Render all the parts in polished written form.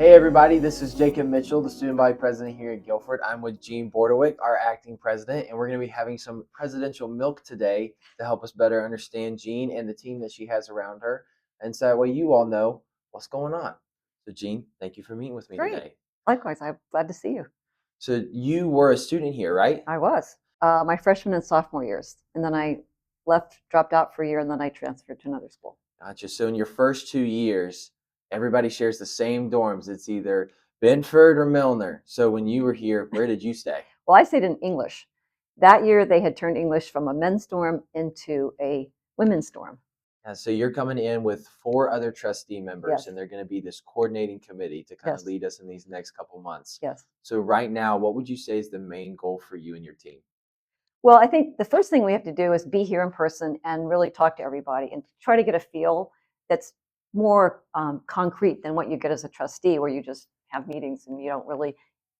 Hey everybody, this is Jacob Mitchell, the student body president here at Guilford. I'm with Jean Bordewich, our acting president, and we're going to be having some presidential milk today to help us better understand Jean and the team that she has around her. And so that way you all know what's going on. So Jean, thank you for meeting with me Great. today. Likewise, I'm glad to see you. So you were a student here, right? I was my freshman and sophomore years, and then I dropped out for a year, and then I transferred to another school. Gotcha. So in your first 2 years, everybody shares the same dorms. It's either Benford or Milner. So when you were here, where did you stay? Well, I stayed in English. That year, they had turned English from a men's dorm into a women's dorm. So you're coming in with 4 other trustee members, Yes. and they're going to be this coordinating committee to kind of Yes. lead us in these next couple months. Yes. So right now, what would you say is the main goal for you and your team? Well, I think the first thing we have to do is be here in person and really talk to everybody and try to get a feel that's more concrete than what you get as a trustee, where you just have meetings and you don't really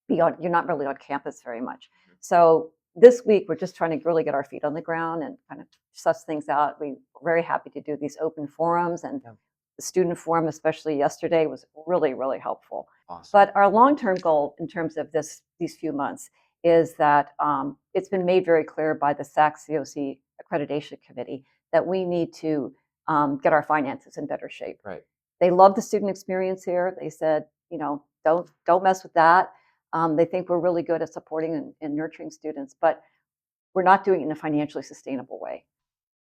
you're not really on campus very much. So this week we're just trying to really get our feet on the ground and kind of suss things out. We're very happy to do these open forums, and the student forum, especially yesterday, was really, really helpful. Awesome. But our long-term goal in terms of these few months is that it's been made very clear by the SAC-COC Accreditation Committee that we need to get our finances in better shape. Right. They love the student experience here. They said, don't mess with that. They think we're really good at supporting and nurturing students, but we're not doing it in a financially sustainable way.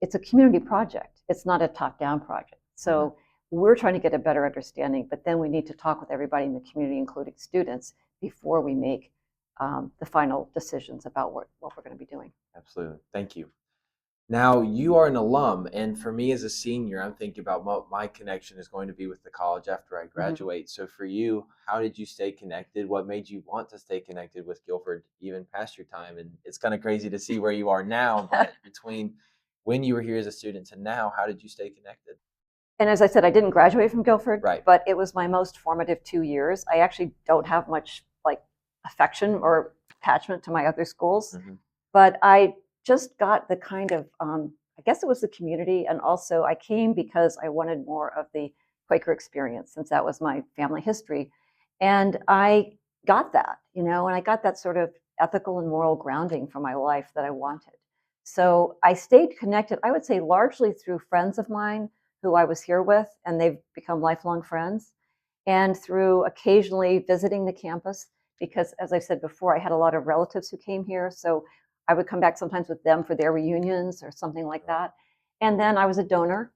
It's a community project. It's not a top-down project. So we're trying to get a better understanding, but then we need to talk with everybody in the community, including students, before we make the final decisions about what we're going to be doing. Absolutely. Thank you. Now, you are an alum, and for me as a senior, I'm thinking about what my connection is going to be with the college after I graduate. So for you, how did you stay connected? What made you want to stay connected with Guilford even past your time? And it's kind of crazy to see where you are now, but between when you were here as a student to now, how did you stay connected? And as I said, I didn't graduate from Guilford, Right. but it was my most formative 2 years. I actually don't have much affection or attachment to my other schools, but I just got the kind of, I guess it was the community, and also I came because I wanted more of the Quaker experience, since that was my family history. And I got that, and I got that sort of ethical and moral grounding for my life that I wanted. So I stayed connected, I would say, largely through friends of mine who I was here with, and they've become lifelong friends, and through occasionally visiting the campus, because as I said before, I had a lot of relatives who came here. So I would come back sometimes with them for their reunions or something like that. And then I was a donor.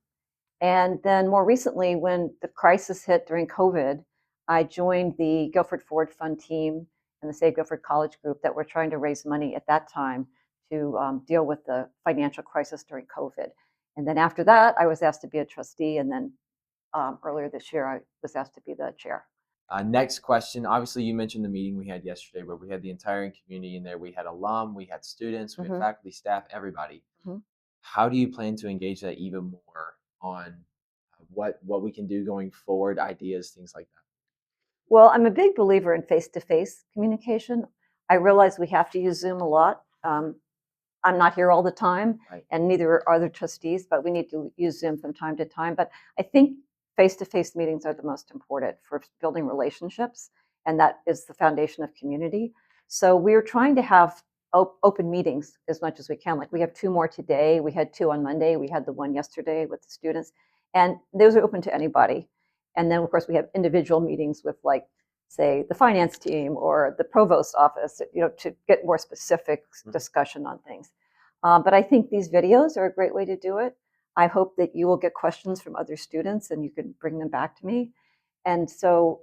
And then more recently, when the crisis hit during COVID, I joined the Guilford Forward Fund team and the Save Guilford College group that were trying to raise money at that time to deal with the financial crisis during COVID. And then after that, I was asked to be a trustee. And then earlier this year, I was asked to be the chair. Next question. Obviously, you mentioned the meeting we had yesterday where we had the entire community in there. We had alum, we had students, we had faculty, staff, everybody. How do you plan to engage that even more on what we can do going forward, ideas, things like that? Well, I'm a big believer in face-to-face communication. I realize we have to use Zoom a lot. I'm not here all the time, and neither are the trustees, but we need to use Zoom from time to time. But I think face-to-face meetings are the most important for building relationships, and that is the foundation of community. So we're trying to have open meetings as much as we can. Like we have 2 more today. We had 2 on Monday. We had the one yesterday with the students, and those are open to anybody. And then, of course, we have individual meetings with, like, say, the finance team or the provost's office, to get more specific discussion on things. But I think these videos are a great way to do it. I hope that you will get questions from other students and you can bring them back to me. And so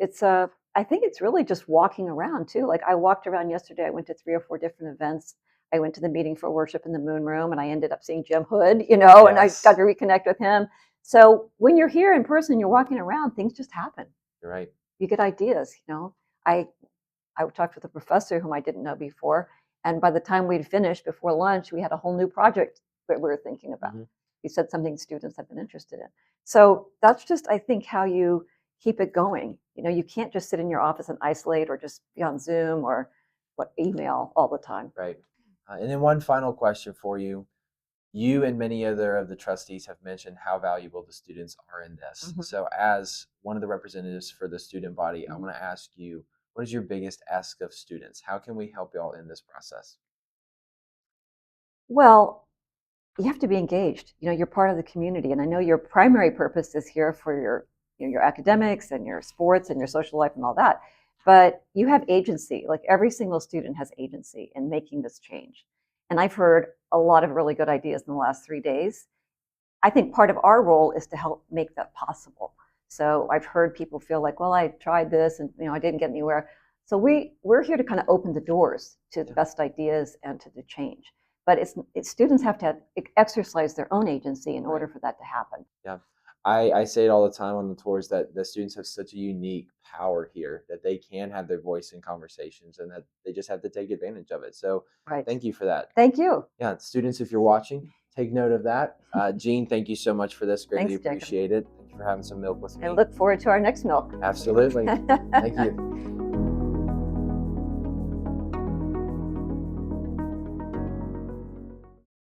I think it's really just walking around too. Like I walked around yesterday, I went to 3 or 4 different events. I went to the meeting for worship in the Moon Room, and I ended up seeing Jim Hood, and I got to reconnect with him. So when you're here in person, you're walking around, things just happen. You're right. You get ideas, I talked with a professor whom I didn't know before, and by the time we'd finished before lunch, we had a whole new project that we were thinking about. He said something students have been interested in. So that's just, I think, how you keep it going. You can't just sit in your office and isolate or just be on Zoom or email all the time. Right. And then one final question for you. You and many other of the trustees have mentioned how valuable the students are in this. Mm-hmm. So, as one of the representatives for the student body, I Mm-hmm. want to ask you, what is your biggest ask of students? How can we help y'all in this process? Well, you have to be engaged. You're part of the community, and I know your primary purpose is here for your academics and your sports and your social life and all that. But you have agency. Like every single student has agency in making this change. And I've heard a lot of really good ideas in the last 3 days. I think part of our role is to help make that possible. So I've heard people feel like, well, I tried this and I didn't get anywhere. So we're here to kind of open the doors to the best ideas and to the change. But students have to exercise their own agency in order for that to happen. Yeah. I say it all the time on the tours that the students have such a unique power here that they can have their voice in conversations and that they just have to take advantage of it. So Right. thank you for that. Thank you. Yeah, students, if you're watching, take note of that. Jean, thank you so much for this. Greatly Thanks, Jacob. appreciate it. Thank you for having some milk with me. I look forward to our next milk. Absolutely. Thank you.